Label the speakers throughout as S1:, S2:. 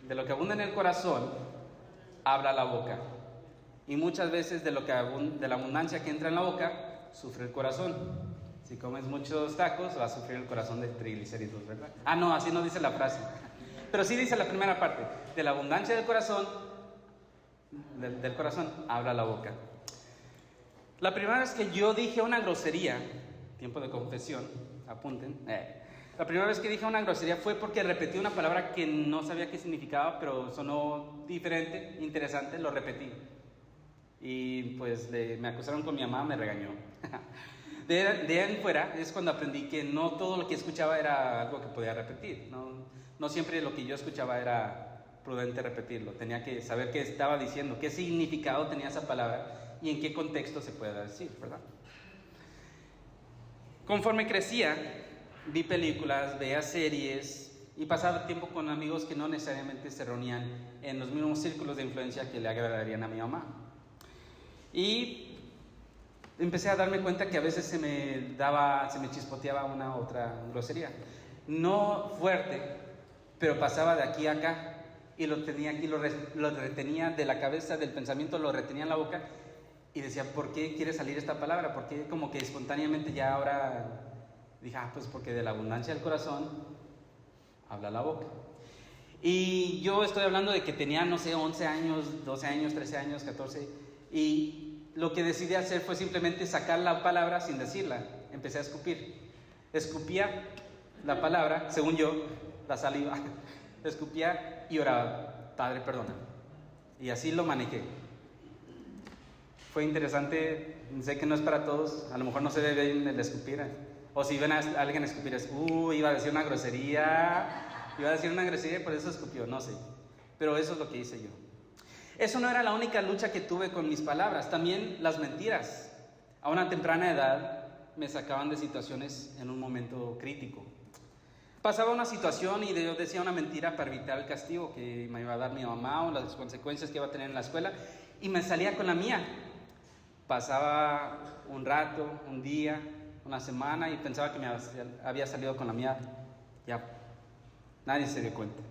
S1: de lo que abunda en el corazón, habla la boca. Y muchas veces de la abundancia que entra en la boca, sufre el corazón. Si comes muchos tacos, va a sufrir el corazón de triglicéridos, ¿verdad? Ah, no, así no dice la frase. Pero sí dice la primera parte. De la abundancia del corazón, habla la boca. La primera vez que yo dije una grosería, tiempo de confesión, apunten. La primera vez que dije una grosería fue porque repetí una palabra que no sabía qué significaba, pero sonó diferente, interesante, lo repetí. Y pues me acusaron con mi mamá, me regañó. De ahí en fuera es cuando aprendí que no todo lo que escuchaba era algo que podía repetir. No siempre lo que yo escuchaba era prudente repetirlo. Tenía que saber qué estaba diciendo, qué significado tenía esa palabra y en qué contexto se puede decir, ¿verdad? Conforme crecía, vi películas, veía series y pasaba tiempo con amigos que no necesariamente se reunían en los mismos círculos de influencia que le agradarían a mi mamá. Y empecé a darme cuenta que a veces se me chispoteaba una otra grosería. No fuerte, pero pasaba de aquí a acá y lo tenía aquí, lo retenía de la cabeza, del pensamiento, lo retenía en la boca y decía, ¿por qué quiere salir esta palabra? ¿Por qué como que espontáneamente ya ahora dije, pues porque de la abundancia del corazón habla la boca? Y yo estoy hablando de que tenía, 11 años, 12 años, 13 años, 14, y lo que decidí hacer fue simplemente sacar la palabra sin decirla. Empecé a escupir. Escupía la palabra, según yo, la saliva. Escupía y oraba, Padre, perdona. Y así lo manejé. Fue interesante, sé que no es para todos, a lo mejor no se ve bien el escupir. O si ven a alguien escupir, iba a decir una grosería, y por eso escupió, no sé. Pero eso es lo que hice yo. Eso no era la única lucha que tuve con mis palabras, también las mentiras. A una temprana edad me sacaban de situaciones en un momento crítico. Pasaba una situación y yo decía una mentira para evitar el castigo que me iba a dar mi mamá o las consecuencias que iba a tener en la escuela, y me salía con la mía. Pasaba un rato, un día, una semana y pensaba que me había salido con la mía. Ya, nadie se dio cuenta.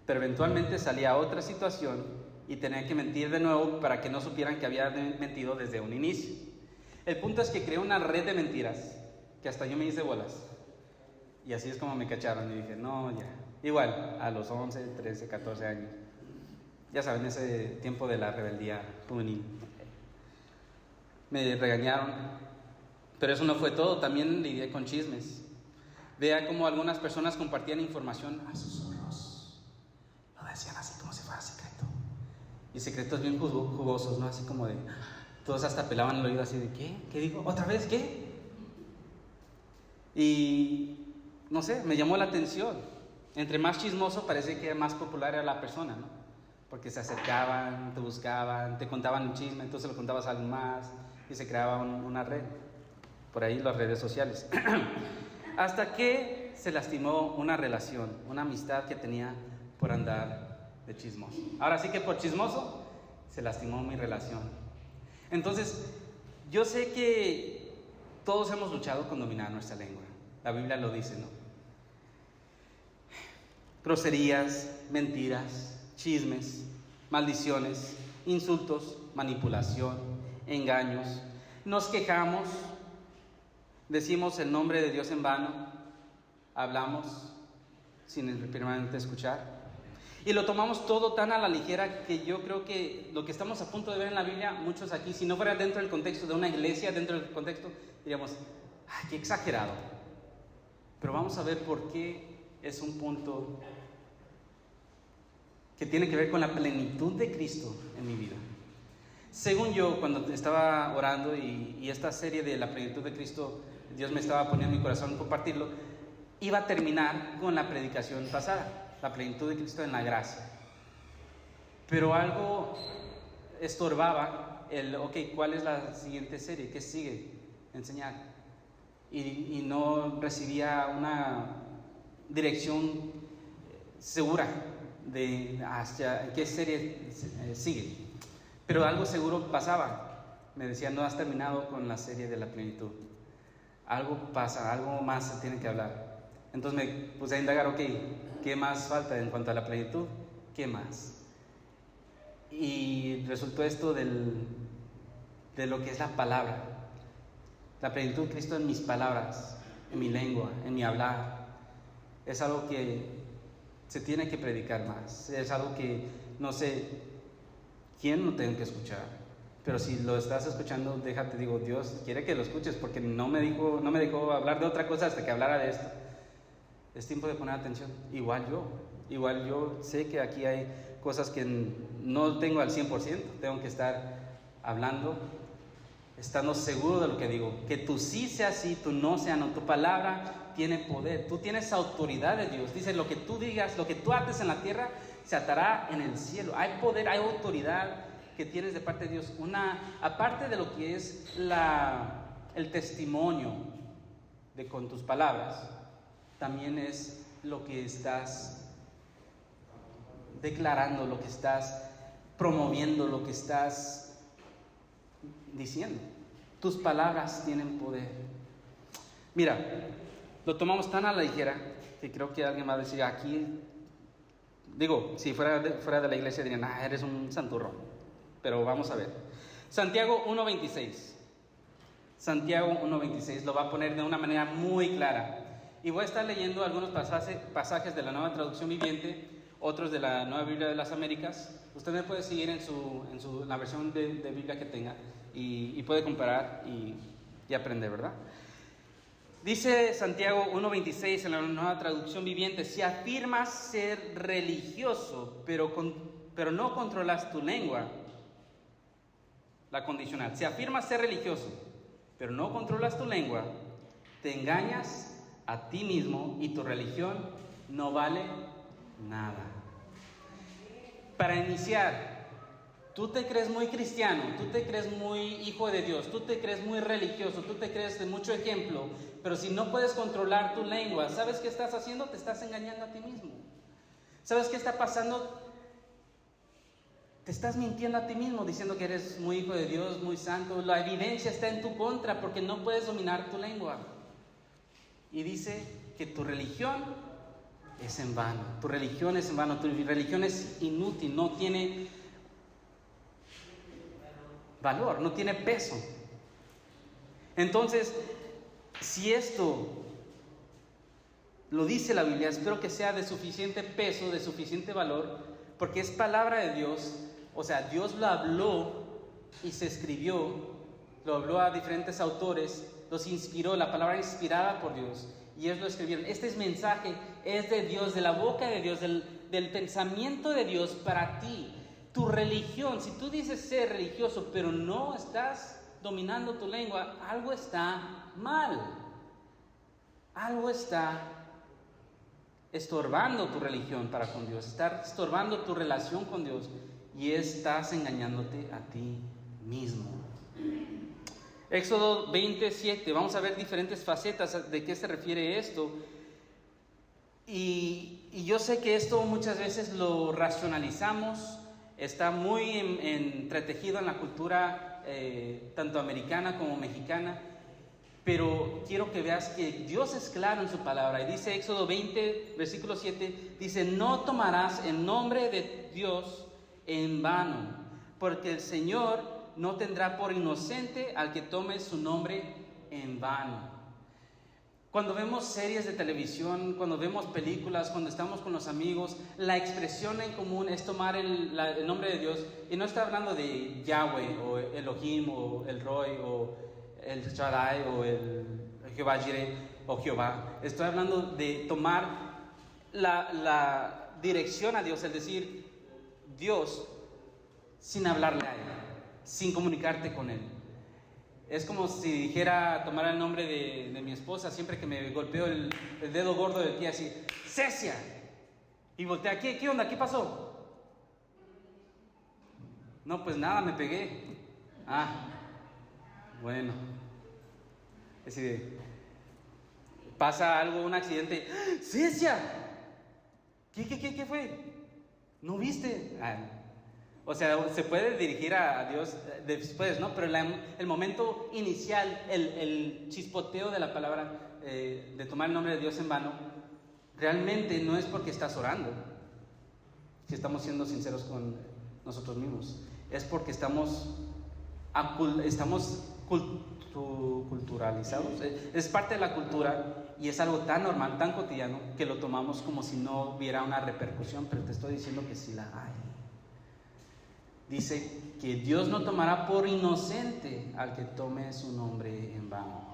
S1: Pero eventualmente salía otra situación y tenía que mentir de nuevo para que no supieran que había mentido desde un inicio. El punto es que creé una red de mentiras que hasta yo me hice bolas. Y así es como me cacharon y dije, no, ya. Igual, a los 11, 13, 14 años. Ya saben, ese tiempo de la rebeldía juvenil. Me regañaron, pero eso no fue todo, también lidié con chismes. Vea cómo algunas personas compartían información a susurros. Lo decían así como si fuera secreto. Y secretos bien jugosos, ¿no? Así como de... Todos hasta pelaban el oído así de, ¿qué? ¿Qué digo? ¿Otra vez? ¿Qué? Y... no sé, me llamó la atención. Entre más chismoso parece que más popular era la persona, ¿no? Porque se acercaban, te buscaban, te contaban un chisme, entonces lo contabas a alguien más y se creaba una red. Por ahí las redes sociales. Hasta que se lastimó una relación, una amistad que tenía por andar de chismoso. Ahora sí que por chismoso se lastimó mi relación. Entonces, yo sé que todos hemos luchado con dominar nuestra lengua. La Biblia lo dice, ¿no? Groserías, mentiras, chismes, maldiciones, insultos, manipulación, engaños. Nos quejamos, decimos el nombre de Dios en vano, hablamos sin primeramente escuchar. Y lo tomamos todo tan a la ligera que yo creo que lo que estamos a punto de ver en la Biblia, muchos aquí, si no fuera dentro del contexto de una iglesia, dentro del contexto, diríamos, ¡ay, qué exagerado! Pero vamos a ver por qué es un punto que tiene que ver con la plenitud de Cristo en mi vida. Según yo, cuando estaba orando y esta serie de la plenitud de Cristo, Dios me estaba poniendo en mi corazón compartirlo, iba a terminar con la predicación pasada, la plenitud de Cristo en la gracia. Pero algo estorbaba ¿cuál es la siguiente serie? ¿Qué sigue? Enseñar. Y no recibía una dirección segura de hacia qué serie sigue. Pero algo seguro pasaba. Me decía, no has terminado con la serie de la plenitud. Algo pasa, algo más se tiene que hablar. Entonces me puse a indagar, ¿qué más falta en cuanto a la plenitud? ¿qué más? Y resultó esto de lo que es la palabra, la plenitud de Cristo en mis palabras, en mi lengua, en mi hablar. Es algo que se tiene que predicar más, es algo que no sé quién no tengo que escuchar, pero si lo estás escuchando, déjate, digo, Dios quiere que lo escuches, porque no me dejó hablar de otra cosa hasta que hablara de esto. Es tiempo de poner atención. Igual yo sé que aquí hay cosas que no tengo al 100%, tengo que estar hablando, estando seguro de lo que digo, que tu sí sea sí, tu no sea no. Tu palabra tiene poder, tú tienes autoridad de Dios. Dice, lo que tú digas, lo que tú ates en la tierra, se atará en el cielo. Hay poder, hay autoridad que tienes de parte de Dios. Aparte de lo que es el testimonio con tus palabras, también es lo que estás declarando, lo que estás promoviendo, lo que estás diciendo. Tus palabras tienen poder. Mira, lo tomamos tan a la ligera que creo que alguien va a decir aquí, digo, si fuera de la iglesia dirían, eres un santurrón, pero vamos a ver. Santiago 1:26. Santiago 1:26 lo va a poner de una manera muy clara. Y voy a estar leyendo algunos pasajes de la Nueva Traducción Viviente, otros de la Nueva Biblia de las Américas. Usted me puede seguir en la versión de Biblia que tenga y puede comparar y aprender, ¿verdad? Dice Santiago 1:26 en la Nueva Traducción Viviente: si afirmas ser religioso, pero no controlas tu lengua, la condicional, si afirmas ser religioso, pero no controlas tu lengua, te engañas a ti mismo y tu religión no vale nada. Para iniciar, tú te crees muy cristiano, tú te crees muy hijo de Dios, tú te crees muy religioso, tú te crees de mucho ejemplo, pero si no puedes controlar tu lengua, ¿sabes qué estás haciendo? Te estás engañando a ti mismo. ¿Sabes qué está pasando? Te estás mintiendo a ti mismo diciendo que eres muy hijo de Dios, muy santo. La evidencia está en tu contra porque no puedes dominar tu lengua. Y dice que tu religión es en vano. Tu religión es en vano. Tu religión es inútil. No tiene valor. No tiene peso. Entonces, si esto lo dice la Biblia, espero que sea de suficiente peso, de suficiente valor, porque es palabra de Dios. O sea, Dios lo habló y se escribió. Lo habló a diferentes autores, los inspiró, la palabra inspirada por Dios, y ellos lo escribieron. Este mensaje es de Dios, de la boca de Dios, del pensamiento de Dios para ti. Tu religión, si tú dices ser religioso, pero no estás dominando tu lengua, algo está mal. Algo está estorbando tu religión para con Dios, está estorbando tu relación con Dios, y estás engañándote a ti mismo. Éxodo 27, vamos a ver diferentes facetas de qué se refiere esto. Y yo sé que esto muchas veces lo racionalizamos, está muy entretejido en la cultura tanto americana como mexicana, pero quiero que veas que Dios es claro en su palabra. Y dice Éxodo 20, versículo 7, dice: no tomarás el nombre de Dios en vano, porque el Señor no tendrá por inocente al que tome su nombre en vano. Cuando vemos series de televisión, cuando vemos películas, cuando estamos con los amigos, la expresión en común es tomar el nombre de Dios. Y no está hablando de Yahweh o Elohim o el Roy o el Shaddai o el Jehová Jireh o Jehová. Estoy hablando de tomar la dirección a Dios, es decir, Dios, sin hablarle a Él, sin comunicarte con Él. Es como si dijera, tomar el nombre de mi esposa, siempre que me golpeo el dedo gordo del pie, así: Cecia. Y voltea: ¿qué onda? ¿Qué pasó? No, pues nada, me pegué. Bueno. Es decir, pasa algo, un accidente: ¡Cecia! ¿Qué fue? ¿No viste? O sea, se puede dirigir a Dios después, ¿no? Pero el momento inicial, el chispoteo de la palabra, de tomar el nombre de Dios en vano, realmente no es porque estás orando. si estamos siendo sinceros con nosotros mismos. Es porque estamos culturalizados. Es parte de la cultura y es algo tan normal, tan cotidiano, que lo tomamos como si no hubiera una repercusión, pero te estoy diciendo que sí la hay. Dice que Dios no tomará por inocente al que tome su nombre en vano.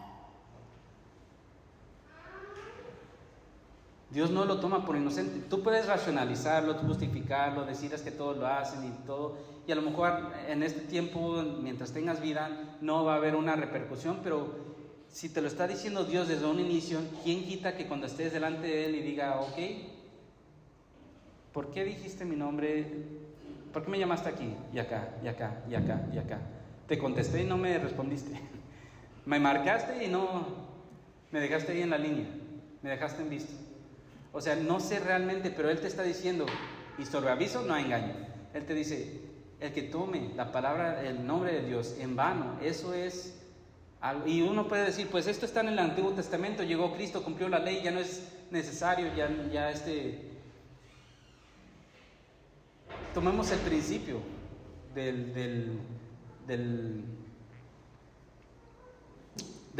S1: Dios no lo toma por inocente. Tú puedes racionalizarlo, justificarlo, decir es que todos lo hacen y todo, y a lo mejor en este tiempo, mientras tengas vida, no va a haber una repercusión, pero si te lo está diciendo Dios desde un inicio, ¿quién quita que cuando estés delante de Él y diga, ok, ¿por qué dijiste mi nombre? ¿Por qué me llamaste aquí? Y acá, y acá, y acá, y acá. Te contesté y no me respondiste. Me marcaste y no me dejaste ahí en la línea, me dejaste en visto. O sea, no sé realmente, pero Él te está diciendo, y sobre aviso no hay engaño. Él te dice, el que tome la palabra, el nombre de Dios en vano, eso es algo. Y uno puede decir, pues esto está en el Antiguo Testamento, llegó Cristo, cumplió la ley, ya no es necesario, tomemos el principio de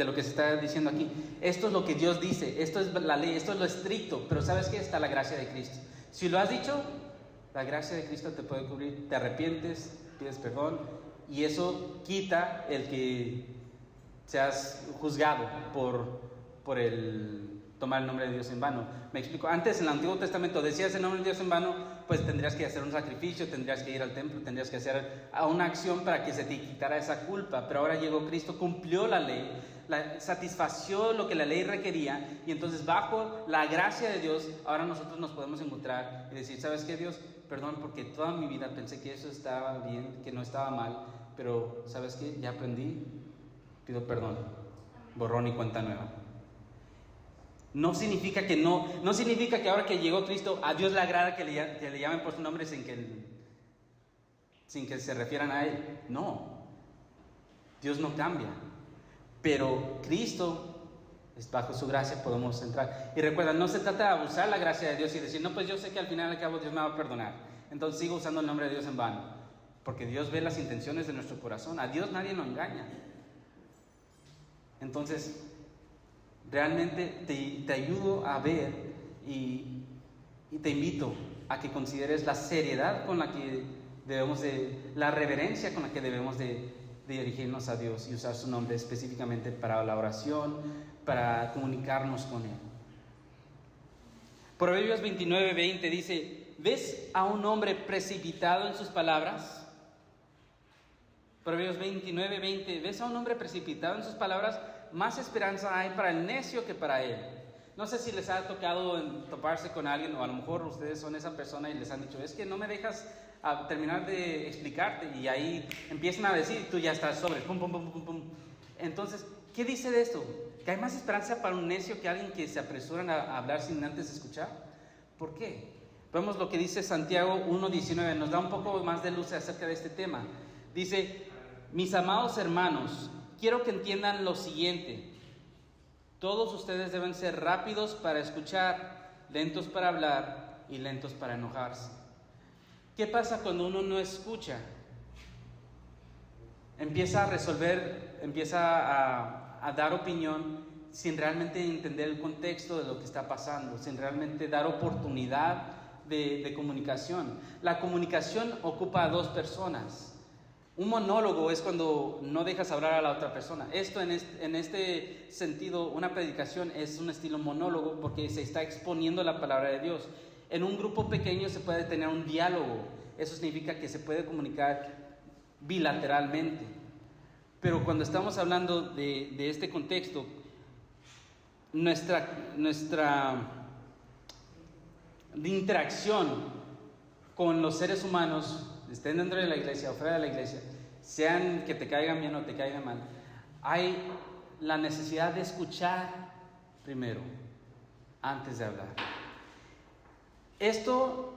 S1: lo que se está diciendo aquí. Esto es lo que Dios dice, esto es la ley, esto es lo estricto, pero ¿sabes qué? Está la gracia de Cristo. Si lo has dicho, la gracia de Cristo te puede cubrir, te arrepientes, pides perdón, y eso quita el que seas juzgado por el tomar el nombre de Dios en vano. Me explico, antes en el Antiguo Testamento decías el nombre de Dios en vano, pues tendrías que hacer un sacrificio, tendrías que ir al templo, tendrías que hacer una acción para que se te quitara esa culpa, pero ahora llegó Cristo, cumplió la ley, satisfació lo que la ley requería, y entonces bajo la gracia de Dios, ahora nosotros nos podemos encontrar y decir, ¿sabes qué, Dios? Perdón, porque toda mi vida pensé que eso estaba bien, que no estaba mal, pero ¿sabes qué? Ya aprendí, pido perdón, borrón y cuenta nueva. No significa que no significa que ahora que llegó Cristo, a Dios le agrada que le llamen por su nombre sin que se refieran a Él. No, Dios no cambia, pero Cristo, bajo su gracia podemos entrar. Y recuerda, no se trata de abusar la gracia de Dios y decir, no, pues yo sé que al final al cabo Dios me va a perdonar, entonces sigo usando el nombre de Dios en vano, porque Dios ve las intenciones de nuestro corazón. A Dios nadie lo engaña. Entonces, realmente te ayudo a ver y te invito a que consideres la seriedad con la que la reverencia con la que debemos de dirigirnos a Dios y usar su nombre específicamente para la oración, para comunicarnos con Él. Proverbios 29:20 dice, ¿ves a un hombre precipitado en sus palabras? Proverbios 29:20, ¿ves a un hombre precipitado en sus palabras? Más esperanza hay para el necio que para él. No sé si les ha tocado toparse con alguien, o a lo mejor ustedes son esa persona y les han dicho, es que no me dejas terminar de explicarte, y ahí empiezan a decir, tú ya estás sobre, pum, pum, pum, pum, pum. Entonces, ¿qué dice de esto? ¿Que hay más esperanza para un necio que alguien que se apresuran a hablar sin antes escuchar? ¿Por qué? Vemos lo que dice Santiago 1:19, nos da un poco más de luz acerca de este tema. Dice, mis amados hermanos, quiero que entiendan lo siguiente. Todos ustedes deben ser rápidos para escuchar, lentos para hablar y lentos para enojarse. ¿Qué pasa cuando uno no escucha? Empieza a resolver, empieza a dar opinión sin realmente entender el contexto de lo que está pasando, sin realmente dar oportunidad de comunicación. La comunicación ocupa a dos personas. Un monólogo es cuando no dejas hablar a la otra persona. Esto en este sentido, una predicación es un estilo monólogo porque se está exponiendo la palabra de Dios. En un grupo pequeño se puede tener un diálogo. Eso significa que se puede comunicar bilateralmente. Pero cuando estamos hablando de este contexto, nuestra interacción con los seres humanos, estén dentro de la iglesia o fuera de la iglesia, sean que te caigan bien o te caigan mal, hay la necesidad de escuchar primero, antes de hablar. Esto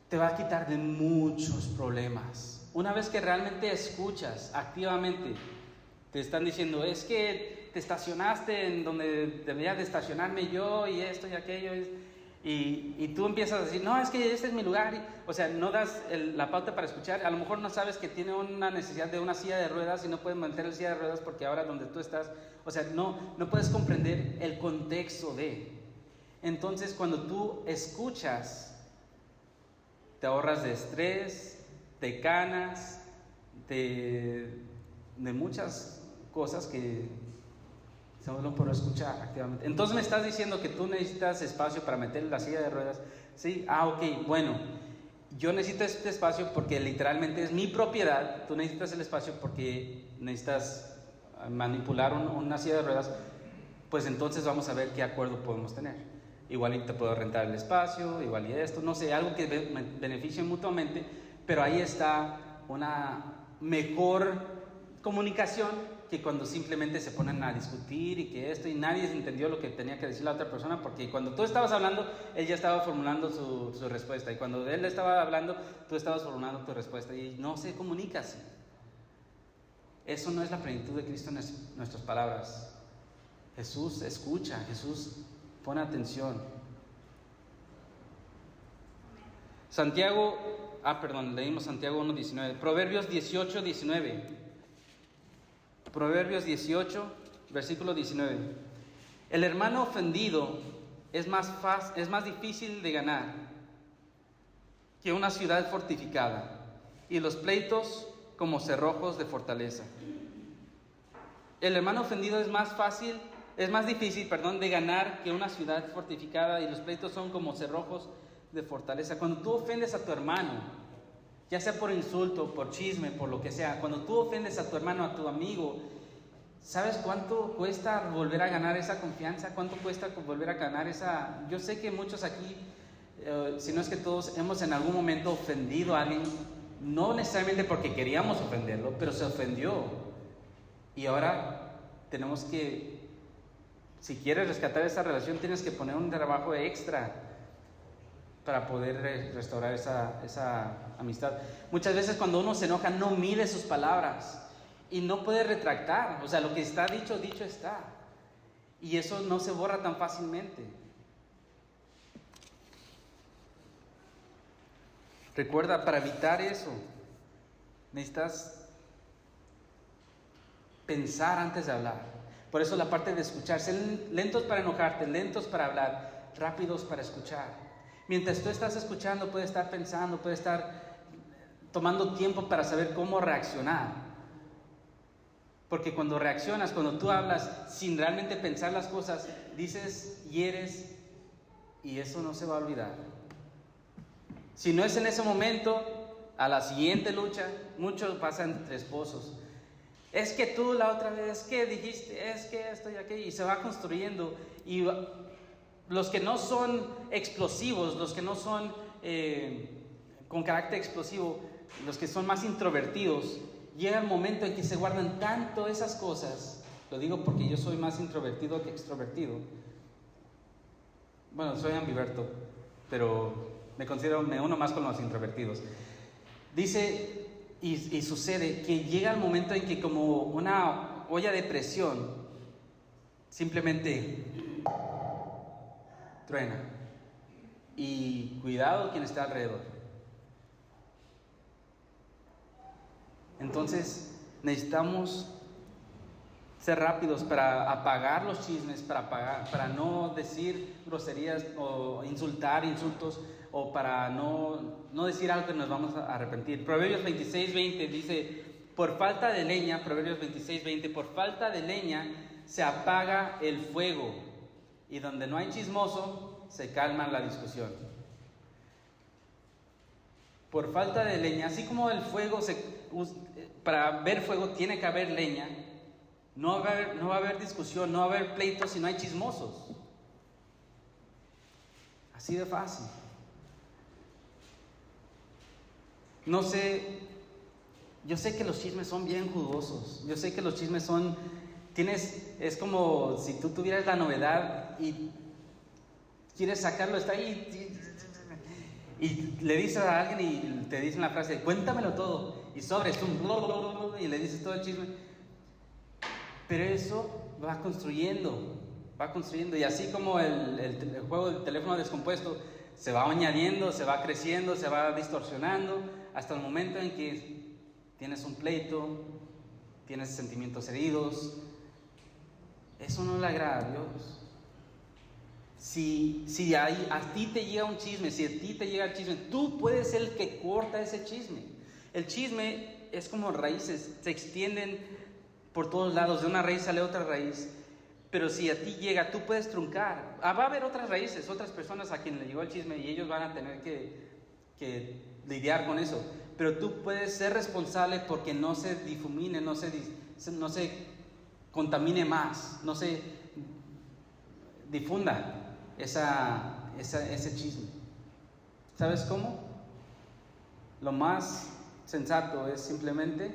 S1: te va a quitar de muchos problemas. Una vez que realmente escuchas activamente, te están diciendo, es que te estacionaste en donde debería de estacionarme yo y esto y aquello. Y tú empiezas a decir, no, es que este es mi lugar. O sea, no das la pauta para escuchar. A lo mejor no sabes que tiene una necesidad de una silla de ruedas y no puedes mantener la silla de ruedas porque ahora donde tú estás, o sea, no puedes comprender el contexto de. Entonces, cuando tú escuchas, te ahorras de estrés, de canas, de muchas cosas que solo por escuchar activamente. Entonces me estás diciendo que tú necesitas espacio para meter la silla de ruedas. Sí, ok, bueno, yo necesito este espacio porque literalmente es mi propiedad. Tú necesitas el espacio porque necesitas manipular una silla de ruedas. Pues entonces vamos a ver qué acuerdo podemos tener. Igual y te puedo rentar el espacio, igual y esto, no sé, algo que beneficie mutuamente, pero ahí está una mejor comunicación que cuando simplemente se ponen a discutir y que esto, y nadie entendió lo que tenía que decir la otra persona, porque cuando tú estabas hablando, él ya estaba formulando su respuesta, y cuando él estaba hablando, tú estabas formulando tu respuesta, y no se comunica así. Eso no es la plenitud de Cristo en nuestras palabras. Jesús escucha, Jesús pone atención. Leímos Santiago 1:19, Proverbios 18:19. Proverbios 18, versículo 19. El hermano ofendido es más difícil de ganar que una ciudad fortificada, y los pleitos como cerrojos de fortaleza. El hermano ofendido es más difícil de ganar que una ciudad fortificada, y los pleitos son como cerrojos de fortaleza. Cuando tú ofendes a tu hermano, ya sea por insulto, por chisme, por lo que sea, cuando tú ofendes a tu hermano, a tu amigo, ¿sabes cuánto cuesta volver a ganar esa confianza? ¿Cuánto cuesta volver a ganar esa? Yo sé que muchos aquí, si no es que todos, hemos en algún momento ofendido a alguien, no necesariamente porque queríamos ofenderlo, pero se ofendió. Y ahora tenemos que, si quieres rescatar esa relación, tienes que poner un trabajo extra para poder restaurar esa amistad. Muchas veces cuando uno se enoja no mide sus palabras y no puede retractar. O sea, lo que está dicho está. Y eso no se borra tan fácilmente. Recuerda, para evitar eso, necesitas pensar antes de hablar. Por eso la parte de escuchar, ser lentos para enojarte, lentos para hablar, rápidos para escuchar. Mientras tú estás escuchando, puedes estar pensando, puedes estar tomando tiempo para saber cómo reaccionar. Porque cuando reaccionas, cuando tú hablas sin realmente pensar las cosas, dices, hieres, y eso no se va a olvidar. Si no es en ese momento, a la siguiente lucha, mucho pasa entre esposos. Es que tú la otra vez, ¿qué dijiste? Es que esto y aquello, y se va construyendo. Y los que no son explosivos, los que no son con carácter explosivo, los que son más introvertidos, llega el momento en que se guardan tanto esas cosas. Lo digo porque yo soy más introvertido que extrovertido. Bueno, soy ambiverto, pero me uno más con los introvertidos. Dice, y sucede que llega el momento en que, como una olla de presión, simplemente truena. Y cuidado quien está alrededor. Entonces necesitamos ser rápidos para apagar los chismes, para no decir groserías o insultos, o para no decir algo que nos vamos a arrepentir. Proverbios 26:20 dice, por falta de leña, Proverbios 26:20, por falta de leña se apaga el fuego, y donde no hay chismoso, se calma la discusión. Por falta de leña, así como el fuego, para ver fuego tiene que haber leña, no va a haber discusión, no va a haber pleitos si no hay chismosos. Así de fácil. No sé, yo sé que los chismes son bien jugosos, yo sé que los chismes es como si tú tuvieras la novedad y quieres sacarlo, está ahí, y le dices a alguien y te dicen la frase, cuéntamelo todo, y sobres y le dices todo el chisme. Pero eso va construyendo, va construyendo. Y así como el juego del teléfono descompuesto se va añadiendo, se va creciendo, se va distorsionando, hasta el momento en que tienes un pleito, tienes sentimientos heridos. Eso no le agrada a Dios. Si a ti te llega un chisme, si a ti te llega el chisme, tú puedes ser el que corta ese chisme. El chisme es como raíces, se extienden por todos lados, de una raíz sale otra raíz. Pero si a ti llega, tú puedes truncar. Va a haber otras raíces, otras personas a quien le llegó el chisme y ellos van a tener que lidiar con eso. Pero tú puedes ser responsable porque no se difumine, no se contamine más, no se difunda ese chisme. ¿Sabes cómo? Lo más sensato es simplemente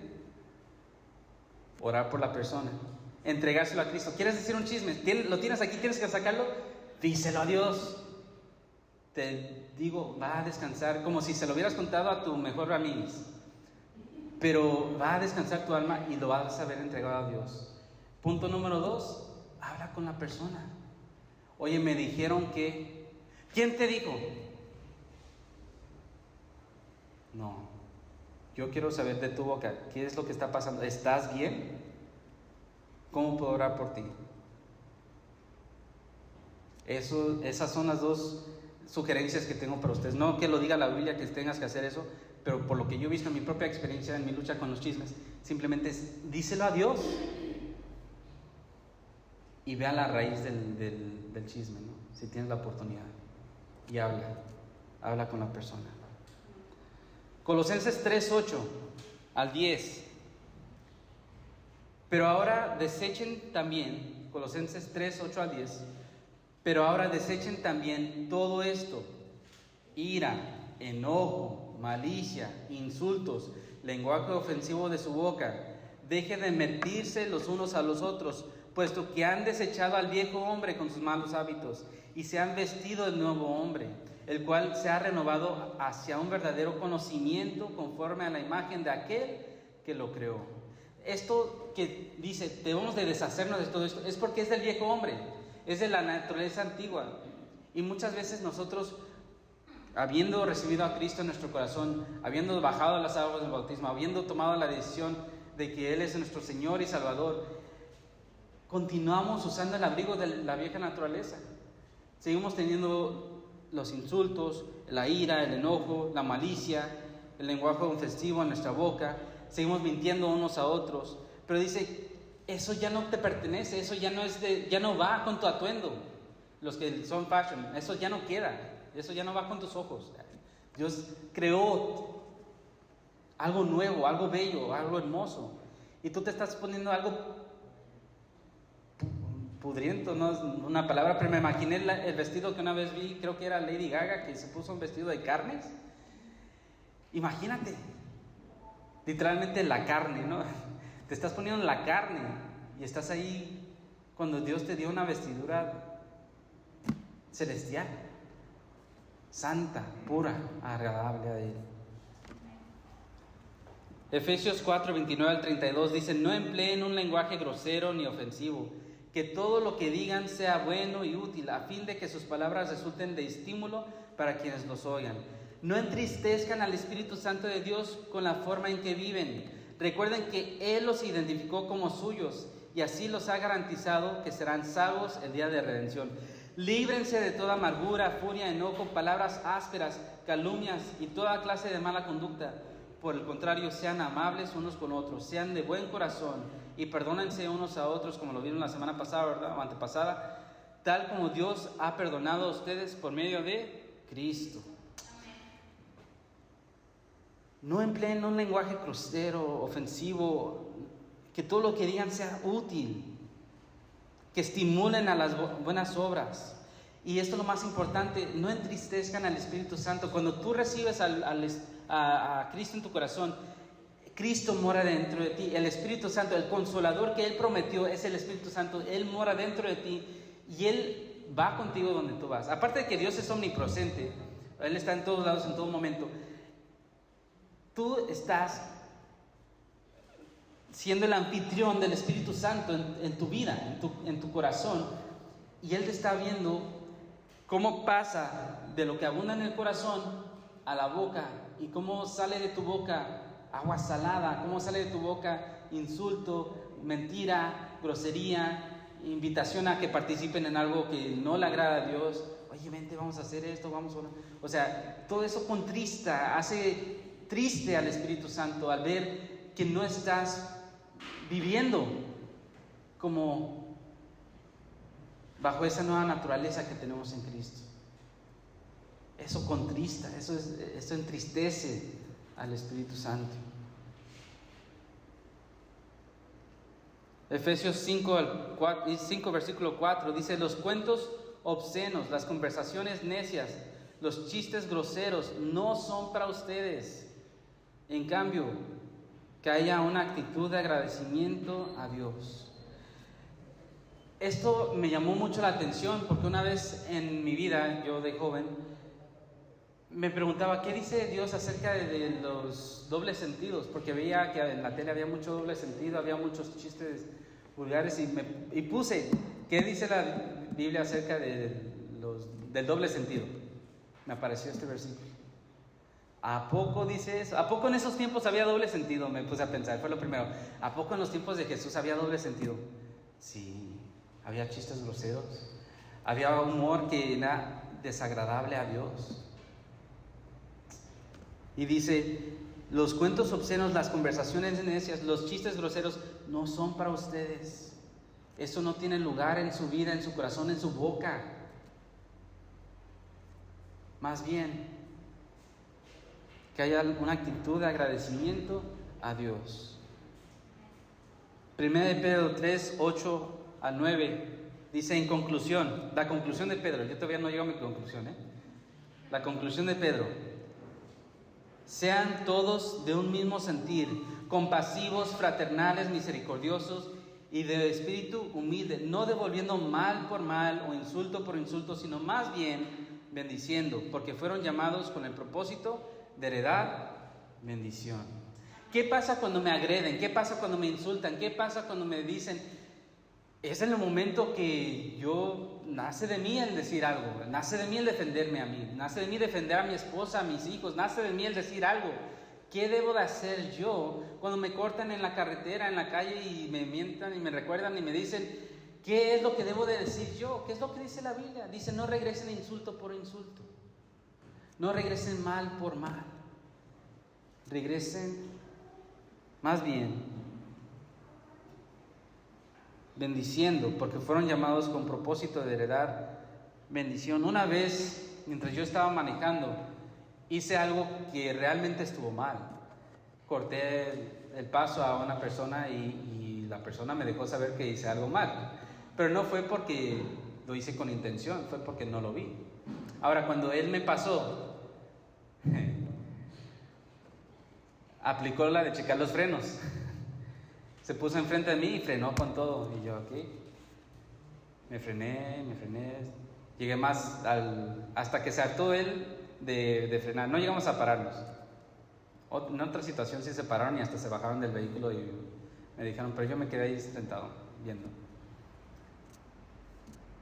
S1: orar por la persona, entregárselo a Cristo. ¿Quieres decir un chisme? ¿Lo tienes aquí? ¿Tienes que sacarlo? Díselo a Dios. Te digo, va a descansar como si se lo hubieras contado a tu mejor amigo. Pero va a descansar tu alma y lo vas a haber entregado a Dios. Punto número 2, habla con la persona. Oye, me dijeron que... ¿Quién te dijo? No. Yo quiero saber de tu boca, ¿qué es lo que está pasando? ¿Estás bien? ¿Cómo puedo orar por ti? Esas son las dos sugerencias que tengo para ustedes. No que lo diga la Biblia que tengas que hacer eso, pero por lo que yo he visto en mi propia experiencia, en mi lucha con los chismes, simplemente díselo a Dios y ve a la raíz del chisme, ¿no? Si tienes la oportunidad, y habla con la persona. Colosenses 3:8 al 10. Pero ahora desechen también, Colosenses 3:8 al 10, pero ahora desechen también todo esto: ira, enojo, malicia, insultos, lenguaje ofensivo de su boca. Dejen de mentirse los unos a los otros, puesto que han desechado al viejo hombre con sus malos hábitos y se han vestido del nuevo hombre, el cual se ha renovado hacia un verdadero conocimiento conforme a la imagen de aquel que lo creó. Esto que dice, debemos de deshacernos de todo esto, es porque es del viejo hombre, es de la naturaleza antigua. Y muchas veces nosotros, habiendo recibido a Cristo en nuestro corazón, habiendo bajado a las aguas del bautismo, habiendo tomado la decisión de que Él es nuestro Señor y Salvador, continuamos usando el abrigo de la vieja naturaleza. Seguimos teniendo los insultos, la ira, el enojo, la malicia, el lenguaje ofensivo en nuestra boca. Seguimos mintiendo unos a otros. Pero dice, eso ya no te pertenece, eso ya no va con tu atuendo. Los que son fashion, eso ya no queda, eso ya no va con tus ojos. Dios creó algo nuevo, algo bello, algo hermoso, y tú te estás poniendo algo pudriento, no es una palabra, pero me imaginé el vestido que una vez vi, creo que era Lady Gaga, que se puso un vestido de carnes. Imagínate, literalmente la carne, ¿no? Te estás poniendo la carne y estás ahí cuando Dios te dio una vestidura celestial, santa, pura, agradable a Él. Efesios 4:29 al 32 dice: no empleen un lenguaje grosero ni ofensivo, que todo lo que digan sea bueno y útil, a fin de que sus palabras resulten de estímulo para quienes los oigan. No entristezcan al Espíritu Santo de Dios con la forma en que viven. Recuerden que Él los identificó como suyos y así los ha garantizado que serán salvos el día de redención. Líbrense de toda amargura, furia, enojo, palabras ásperas, calumnias y toda clase de mala conducta. Por el contrario, sean amables unos con otros, sean de buen corazón y perdónense unos a otros, como lo vieron la semana pasada, ¿verdad? O antepasada, tal como Dios ha perdonado a ustedes por medio de Cristo. No empleen un lenguaje grosero, ofensivo, que todo lo que digan sea útil, que estimulen a las buenas obras. Y esto es lo más importante, no entristezcan al Espíritu Santo. Cuando tú recibes a Cristo en tu corazón, Cristo mora dentro de ti. El Espíritu Santo, el Consolador que Él prometió, es el Espíritu Santo. Él mora dentro de ti y Él va contigo donde tú vas. Aparte de que Dios es omnipresente, Él está en todos lados, en todo momento. Tú estás siendo el anfitrión del Espíritu Santo en tu vida, en tu corazón. Y Él te está viendo cómo pasa de lo que abunda en el corazón a la boca, y cómo sale de tu boca agua salada, cómo sale de tu boca insulto, mentira, grosería, invitación a que participen en algo que no le agrada a Dios. Oye, vente, vamos a hacer esto, vamos a... O sea, todo eso contrista, hace triste al Espíritu Santo al ver que no estás viviendo como bajo esa nueva naturaleza que tenemos en Cristo. Eso contrista, eso entristece al Espíritu Santo. Efesios 5, versículo 4 dice: los cuentos obscenos, las conversaciones necias, los chistes groseros no son para ustedes. En cambio, que haya una actitud de agradecimiento a Dios. Esto me llamó mucho la atención porque una vez en mi vida, yo de joven, me preguntaba, ¿qué dice Dios acerca de los dobles sentidos? Porque veía que en la tele había mucho doble sentido, había muchos chistes vulgares, y puse, ¿qué dice la Biblia acerca del doble sentido? Me apareció este versículo. ¿A poco dice eso? ¿A poco en esos tiempos había doble sentido? Me puse a pensar, fue lo primero. ¿A poco en los tiempos de Jesús había doble sentido? Sí, había chistes groseros, había humor que era desagradable a Dios. Y dice, los cuentos obscenos, las conversaciones necias, los chistes groseros no son para ustedes. Eso no tiene lugar en su vida, en su corazón, en su boca. Más bien, que haya una actitud de agradecimiento a Dios. 1 de Pedro 3, 8 al 9 dice en conclusión, la conclusión de Pedro, yo todavía no llego a mi conclusión, la conclusión de Pedro: sean todos de un mismo sentir, compasivos, fraternales, misericordiosos y de espíritu humilde, no devolviendo mal por mal o insulto por insulto, sino más bien bendiciendo, porque fueron llamados con el propósito de heredar bendición. ¿Qué pasa cuando me agreden? ¿Qué pasa cuando me insultan? ¿Qué pasa cuando me dicen? Es en el momento que nace de mí el decir algo, nace de mí el defenderme a mí, nace de mí defender a mi esposa, a mis hijos, nace de mí el decir algo. ¿Qué debo de hacer yo cuando me cortan en la carretera, en la calle, y me mientan y me recuerdan y me dicen, ¿qué es lo que debo de decir yo? ¿Qué es lo que dice la Biblia? Dice, no regresen insulto por insulto, no regresen mal por mal, regresen más bien bendiciendo, porque fueron llamados con propósito de heredar bendición. Una vez, mientras yo estaba manejando, hice algo que realmente estuvo mal. Corté el paso a una persona y la persona me dejó saber que hice algo mal, pero no fue porque lo hice con intención, fue porque no lo vi. Ahora, cuando él me pasó, aplicó la de checar los frenos. Se puso enfrente de mí y frenó con todo. Y yo aquí me frené. Llegué más hasta que se hartó él de frenar. No llegamos a pararnos. En otra situación sí se pararon y hasta se bajaron del vehículo y me dijeron, pero yo me quedé ahí sentado viendo.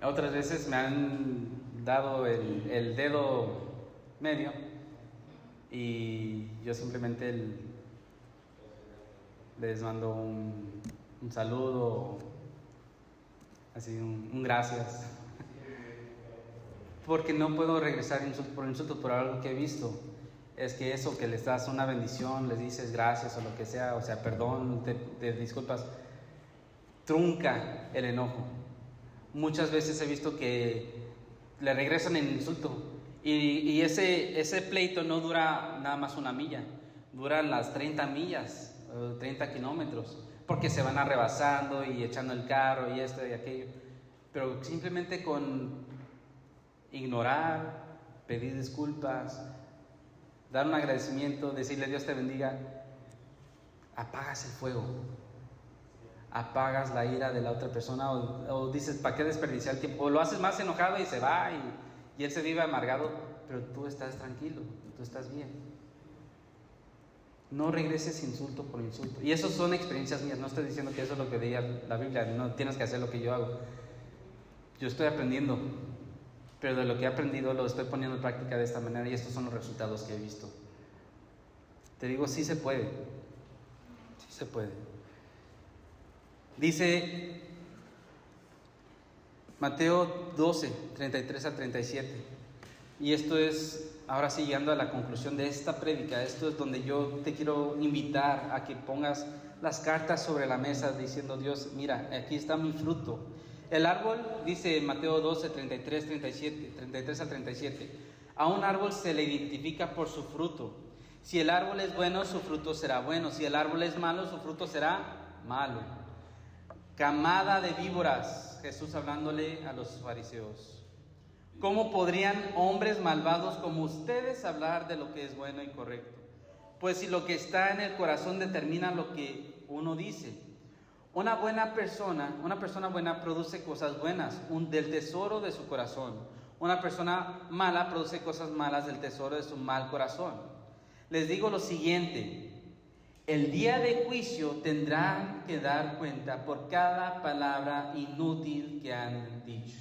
S1: Otras veces me han dado el dedo medio y yo simplemente les mando un saludo, así un gracias, porque no puedo regresar insulto por insulto. Por algo que he visto es que eso que les das una bendición, les dices gracias o lo que sea, o sea, perdón, te disculpas, trunca el enojo. Muchas veces he visto que le regresan el insulto y ese pleito no dura nada más una milla, duran las 30 millas, 30 kilómetros, porque se van rebasando y echando el carro y esto y aquello. Pero simplemente con ignorar, pedir disculpas, dar un agradecimiento, decirle Dios te bendiga, apagas el fuego, apagas la ira de la otra persona, o dices, ¿para qué desperdiciar el tiempo? O lo haces más enojado y se va y él se vive amargado, pero tú estás tranquilo, tú estás bien. No regreses insulto por insulto. Y eso son experiencias mías, no estoy diciendo que eso es lo que diga la Biblia, no tienes que hacer lo que yo hago. Yo estoy aprendiendo, pero de lo que he aprendido lo estoy poniendo en práctica de esta manera y estos son los resultados que he visto. Te digo, sí se puede. Sí se puede. Dice Mateo 12, 33 al 37. Y esto es, ahora sí, llegando a la conclusión de esta prédica, esto es donde yo te quiero invitar a que pongas las cartas sobre la mesa diciendo: Dios, mira, aquí está mi fruto. El árbol, dice Mateo 12, 33 al 37, a un árbol se le identifica por su fruto. Si el árbol es bueno, su fruto será bueno. Si el árbol es malo, su fruto será malo. Camada de víboras, Jesús hablándole a los fariseos. ¿Cómo podrían hombres malvados como ustedes hablar de lo que es bueno y correcto? Pues si lo que está en el corazón determina lo que uno dice. Una persona buena produce cosas buenas, del tesoro de su corazón. Una persona mala produce cosas malas del tesoro de su mal corazón. Les digo lo siguiente: el día de juicio tendrán que dar cuenta por cada palabra inútil que han dicho.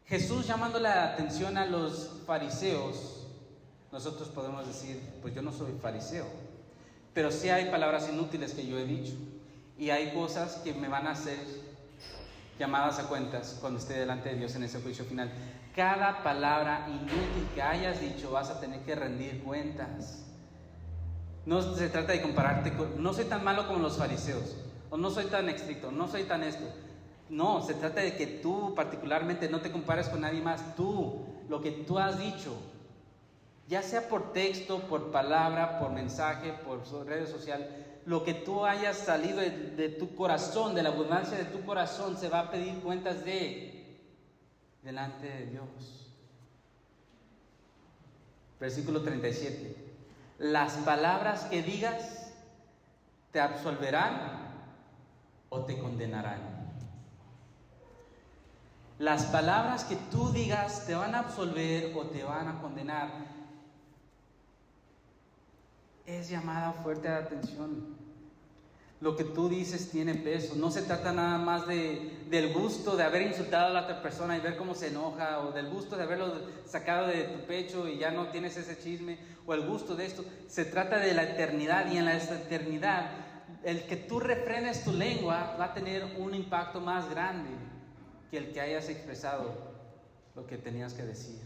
S1: Jesús, llamando la atención a los fariseos, nosotros podemos decir: pues yo no soy fariseo, pero sí hay palabras inútiles que yo he dicho, y hay cosas que me van a hacer llamadas a cuentas cuando esté delante de Dios en ese juicio final. Cada palabra inútil que hayas dicho vas a tener que rendir cuentas. No se trata de compararte con, no soy tan malo como los fariseos, o no soy tan estricto, no soy tan esto. No, se trata de que tú particularmente no te compares con nadie más. Tú, lo que tú has dicho, ya sea por texto, por palabra, por mensaje, por redes sociales, lo que tú hayas salido de tu corazón, de la abundancia de tu corazón, se va a pedir cuentas delante de Dios. Versículo 37. Las palabras que digas te absolverán o te condenarán. Las palabras que tú digas te van a absolver o te van a condenar. Es llamada fuerte de atención. Lo que tú dices tiene peso. No se trata nada más del gusto de haber insultado a la otra persona y ver cómo se enoja, o del gusto de haberlo sacado de tu pecho y ya no tienes ese chisme, o el gusto de esto. Se trata de la eternidad, y en la eternidad el que tú refrenes tu lengua va a tener un impacto más grande que el que hayas expresado lo que tenías que decir.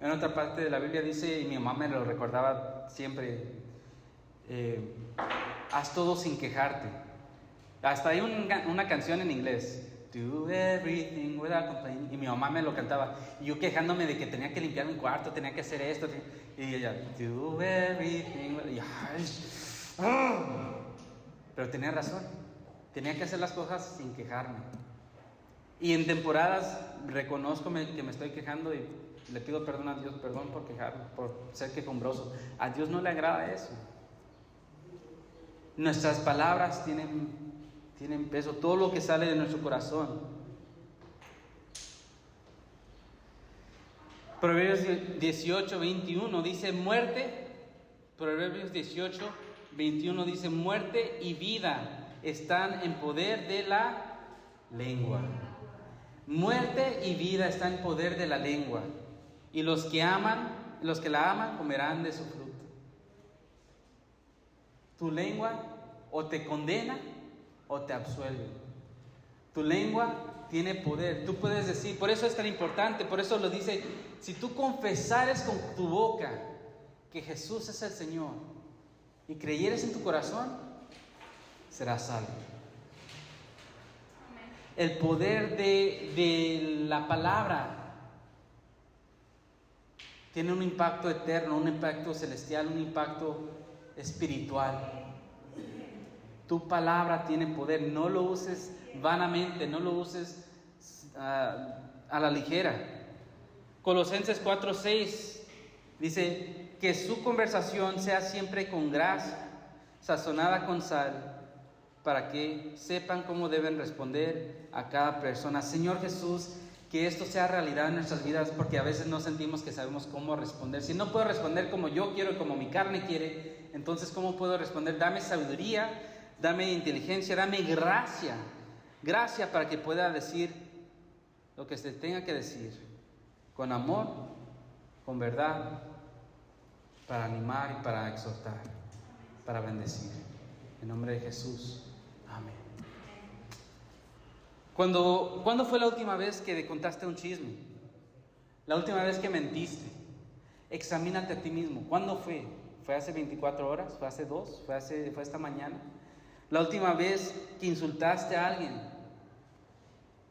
S1: En otra parte de la Biblia dice, y mi mamá me lo recordaba siempre, haz todo sin quejarte. Hasta hay una canción en inglés, do everything without complaining, y mi mamá me lo cantaba, y yo quejándome de que tenía que limpiar mi cuarto, tenía que hacer esto, y ella, do everything, pero tenía razón, tenía que hacer las cosas sin quejarme. Y en temporadas reconozco que me estoy quejando y le pido perdón a Dios, perdón por quejarme, por ser quejumbroso. A Dios no le agrada eso. Nuestras palabras tienen peso, todo lo que sale de nuestro corazón. Proverbios 18, 21 dice muerte. Proverbios 18, 21 dice muerte y vida están en poder de la lengua. Muerte y vida están en poder de la lengua, y los que la aman comerán de su fruto. Tu lengua o te condena o te absuelve. Tu lengua tiene poder. Tú puedes decir, por eso es tan importante, por eso lo dice, si tú confesares con tu boca que Jesús es el Señor y creyeres en tu corazón, serás salvo. El poder de la palabra tiene un impacto eterno, un impacto celestial, un impacto espiritual. Tu palabra tiene poder. No lo uses vanamente, no lo uses a la ligera. Colosenses 4:6 dice que su conversación sea siempre con gracia, sazonada con sal, para que sepan cómo deben responder a cada persona. Señor Jesús, que esto sea realidad en nuestras vidas, porque a veces no sentimos que sabemos cómo responder. Si no puedo responder como yo quiero y como mi carne quiere, entonces ¿cómo puedo responder? Dame sabiduría, dame inteligencia, dame gracia gracia para que pueda decir lo que se tenga que decir, con amor, con verdad, para animar y para exhortar, para bendecir. En nombre de Jesús. Amén. ¿Cuándo fue la última vez que le contaste un chisme? La última vez que mentiste. Examínate a ti mismo. ¿Cuándo fue? ¿Fue hace 24 horas? ¿Fue hace 2? ¿Fue esta mañana? La última vez que insultaste a alguien.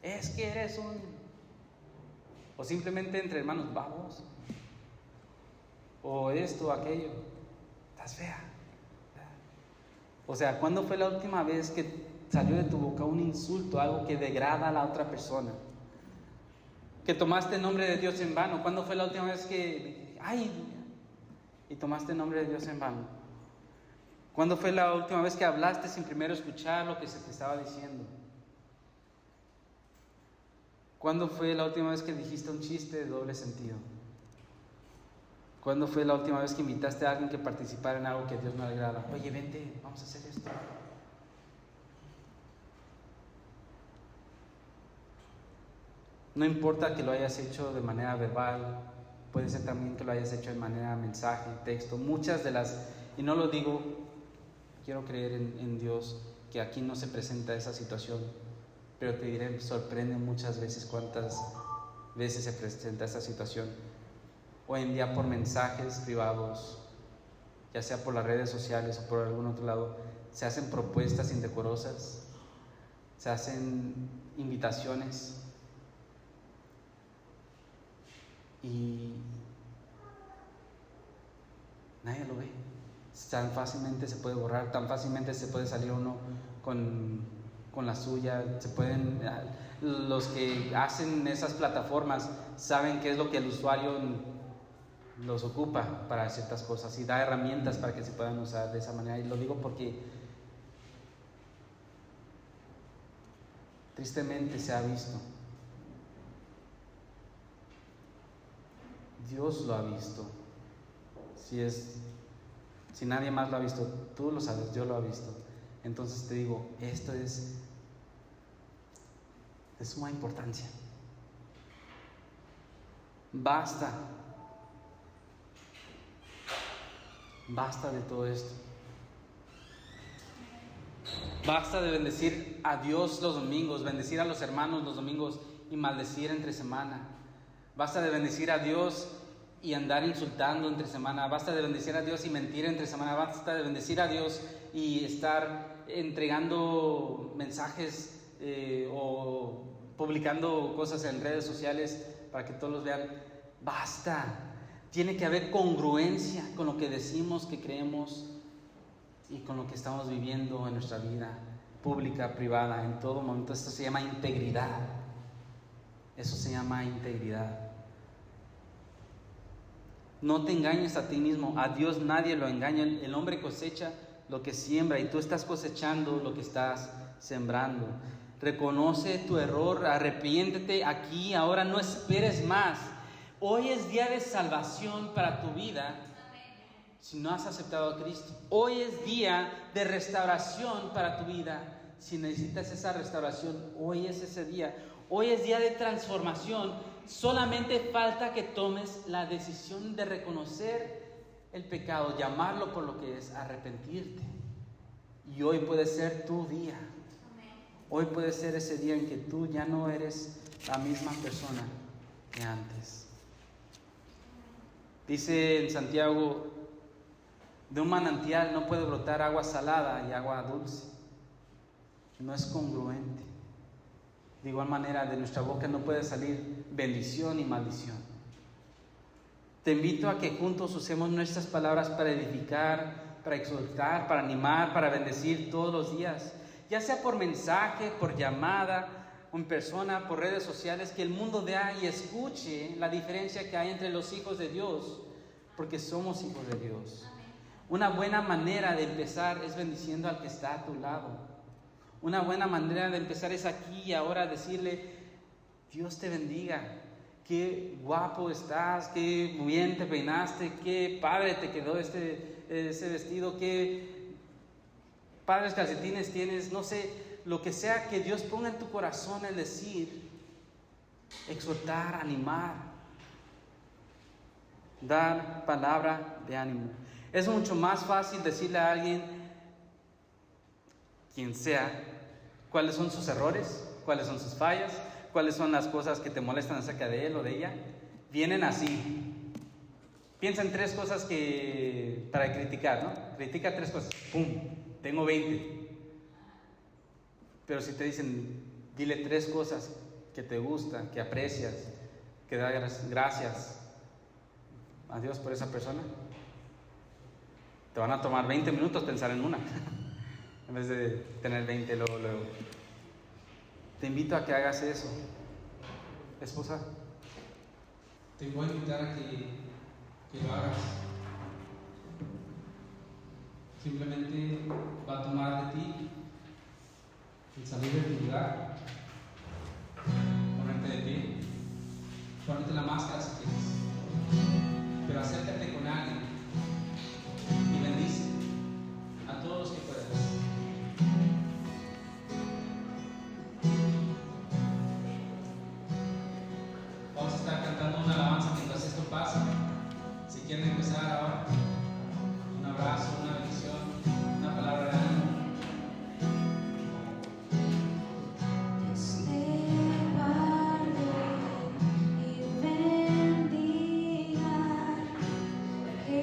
S1: Es que eres o simplemente entre hermanos, vamos. O esto, aquello. Estás fea. O sea, ¿cuándo fue la última vez que salió de tu boca un insulto, algo que degrada a la otra persona? Que tomaste el nombre de Dios en vano. ¿Cuándo fue la última vez que, y tomaste el nombre de Dios en vano? ¿Cuándo fue la última vez que hablaste sin primero escuchar lo que se te estaba diciendo? ¿Cuándo fue la última vez que dijiste un chiste de doble sentido? ¿Cuándo fue la última vez que invitaste a alguien que participara en algo que a Dios no le agrada? Oye, vente, vamos a hacer esto. No importa que lo hayas hecho de manera verbal, puede ser también que lo hayas hecho de manera mensaje, texto. Muchas de las, y no lo digo, quiero creer en Dios, que aquí no se presenta esa situación, pero te diré, me sorprende muchas veces cuántas veces se presenta esa situación. Hoy en día por mensajes privados, ya sea por las redes sociales o por algún otro lado, se hacen propuestas indecorosas, se hacen invitaciones y nadie lo ve. Tan fácilmente se puede borrar, tan fácilmente se puede salir uno con la suya. Los que hacen esas plataformas saben qué es lo que el usuario los ocupa para ciertas cosas y da herramientas para que se puedan usar de esa manera. Y lo digo porque tristemente se ha visto. Dios lo ha visto. Si nadie más lo ha visto, tú lo sabes, Dios lo ha visto. Entonces te digo, esto es de suma importancia. Basta de todo esto. Basta de bendecir a Dios los domingos, bendecir a los hermanos los domingos y maldecir entre semana. Basta de bendecir a Dios y andar insultando entre semana. Basta de bendecir a Dios y mentir entre semana. Basta de bendecir a Dios y estar entregando mensajes o publicando cosas en redes sociales para que todos los vean. Basta. Tiene que haber congruencia con lo que decimos que creemos y con lo que estamos viviendo en nuestra vida pública, privada, en todo momento. Esto se llama integridad. Eso se llama integridad. No te engañes a ti mismo. A Dios nadie lo engaña. El hombre cosecha lo que siembra y tú estás cosechando lo que estás sembrando. Reconoce tu error, arrepiéntete aquí, ahora, no esperes más. Hoy es día de salvación para tu vida si no has aceptado a Cristo. Hoy es día de restauración para tu vida si necesitas esa restauración. Hoy es ese día. Hoy es día de transformación. Solamente falta que tomes la decisión de reconocer el pecado, llamarlo por lo que es, arrepentirte. Y hoy puede ser tu día. Hoy puede ser ese día en que tú ya no eres la misma persona que antes. Dice en Santiago, de un manantial no puede brotar agua salada y agua dulce. No es congruente. De igual manera, de nuestra boca no puede salir bendición y maldición. Te invito a que juntos usemos nuestras palabras para edificar, para exhortar, para animar, para bendecir todos los días. Ya sea por mensaje, por llamada, o en persona, por redes sociales, que el mundo vea y escuche la diferencia que hay entre los hijos de Dios, porque somos hijos de Dios. Una buena manera de empezar es bendiciendo al que está a tu lado. Una buena manera de empezar es aquí y ahora decirle, Dios te bendiga, qué guapo estás, qué bien te peinaste, qué padre te quedó ese vestido, qué padres calcetines tienes, no sé, lo que sea que Dios ponga en tu corazón, el decir, exhortar, animar, dar palabra de ánimo. Es mucho más fácil decirle a alguien, quien sea, cuáles son sus errores, cuáles son sus fallas, cuáles son las cosas que te molestan acerca de él o de ella. Vienen así. Piensa en 3 cosas que para criticar, ¿no? Critica 3 cosas. ¡Pum! Tengo 20. Pero si te dicen, dile 3 cosas que te gustan, que aprecias, que das gracias a Dios por esa persona, te van a tomar 20 minutos pensar en una, en vez de tener 20 luego. Te invito a que hagas eso. Esposa, te voy a invitar a que lo hagas. Simplemente va a tomar de ti el salir de tu lugar, ponerte de pie, ponerte la máscara si quieres, pero acércate con alguien y bendice a todos los que puedas. Vamos a estar cantando una alabanza mientras esto pasa. Si quieren empezar ahora, un abrazo, una bendición, una palabra de ánimo.
S2: Dios te guarde y bendiga, que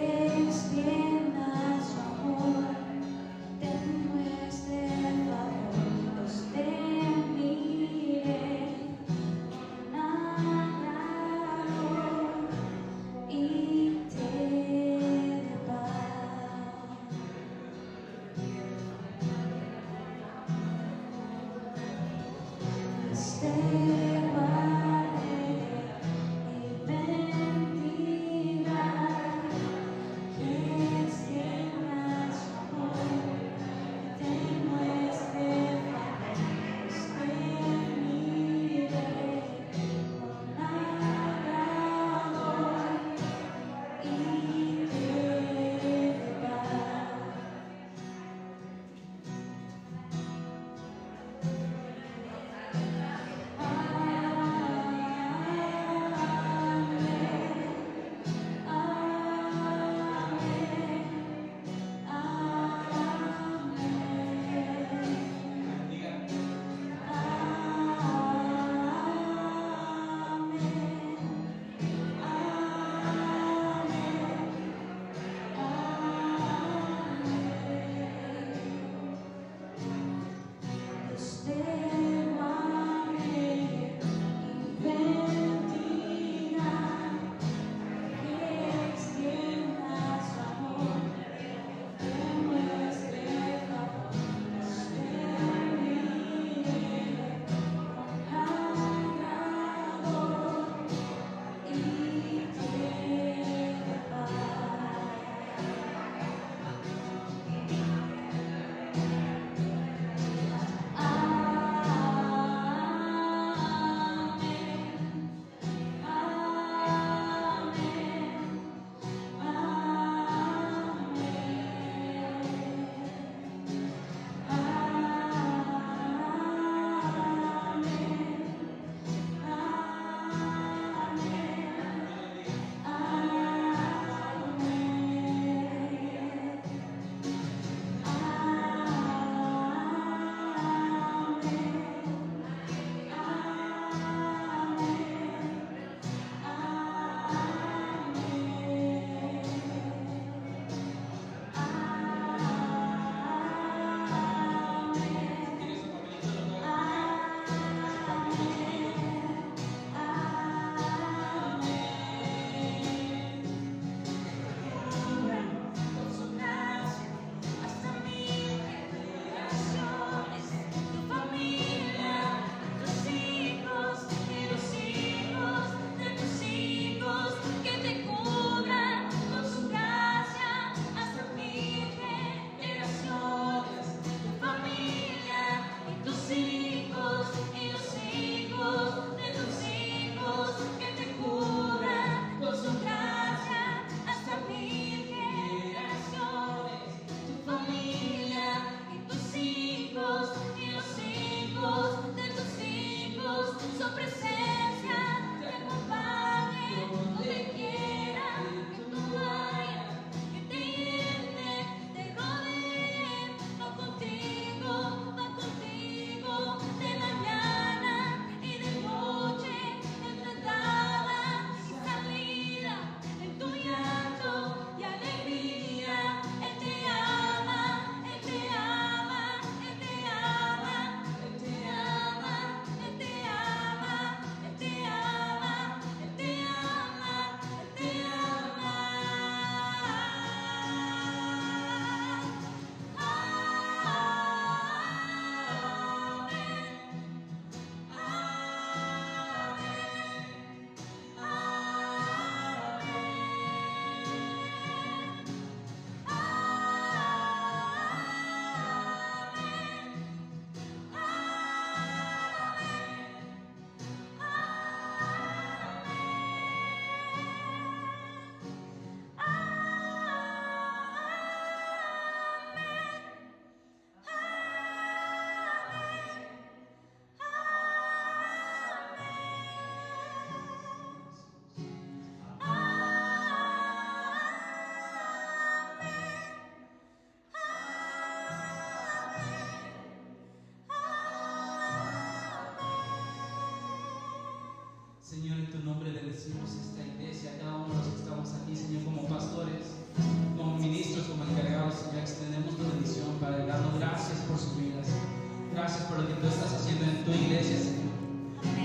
S1: por lo que tú estás haciendo en tu iglesia, Señor.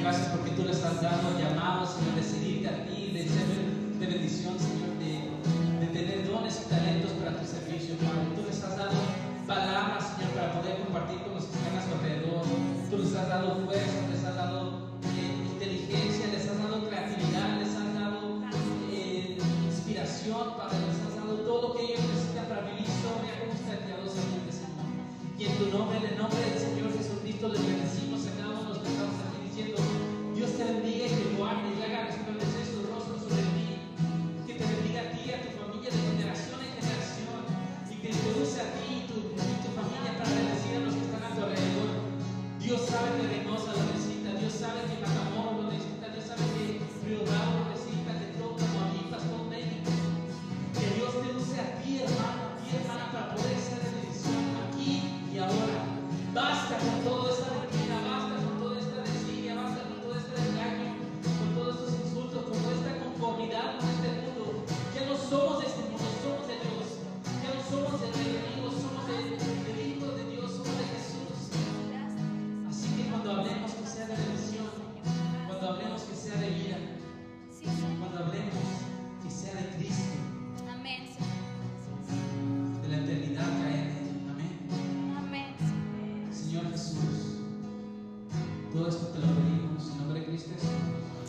S1: Gracias porque tú les has dado llamado, Señor, de seguirte a ti, de ser de bendición, Señor, de tener dones y talentos para tu servicio, Padre. Tú les has dado palabras, Señor, para poder compartir con los que están a su alrededor. Tú les has dado fuerza, les has dado inteligencia, les has dado creatividad, les has dado inspiración, Padre. Les has dado todo lo que ellos necesitan para vivir sobre como piadosamente, Señor. Y en tu nombre, en el nombre del Señor Jesucristo, les bendecimos a cada uno de los que estamos aquí diciendo: Dios te bendiga y te guarde y haga resplandecer su rostro sobre ti. Que te bendiga a ti y a tu familia de generación en generación. Y que te use a ti y tu familia para bendecir a los que están a tu alrededor. Dios sabe que Reynosa lo necesita. Dios sabe que Matamoros lo necesita. Dios sabe que Río Bravo lo necesita. Que todo Tamaulipas, todo México. Que Dios te use a ti, hermano, a ti, hermana, para poder ser de bendición aquí y ahora. Basta con toda esta rutina, basta con toda esta desidia, basta con todo este engaño, con todos estos insultos, con toda esta conformidad con este mundo. Ya no somos de este mundo, somos de Dios. Ya no somos de enemigos, somos de hijos de Dios, somos de Jesús. Así que cuando hablemos que sea de bendición, cuando hablemos que sea de vida, cuando hablemos que sea de Cristo, de la eternidad que hay en él. Amén. Señor Jesús, todo esto te lo pedimos en nombre de Cristo Jesús.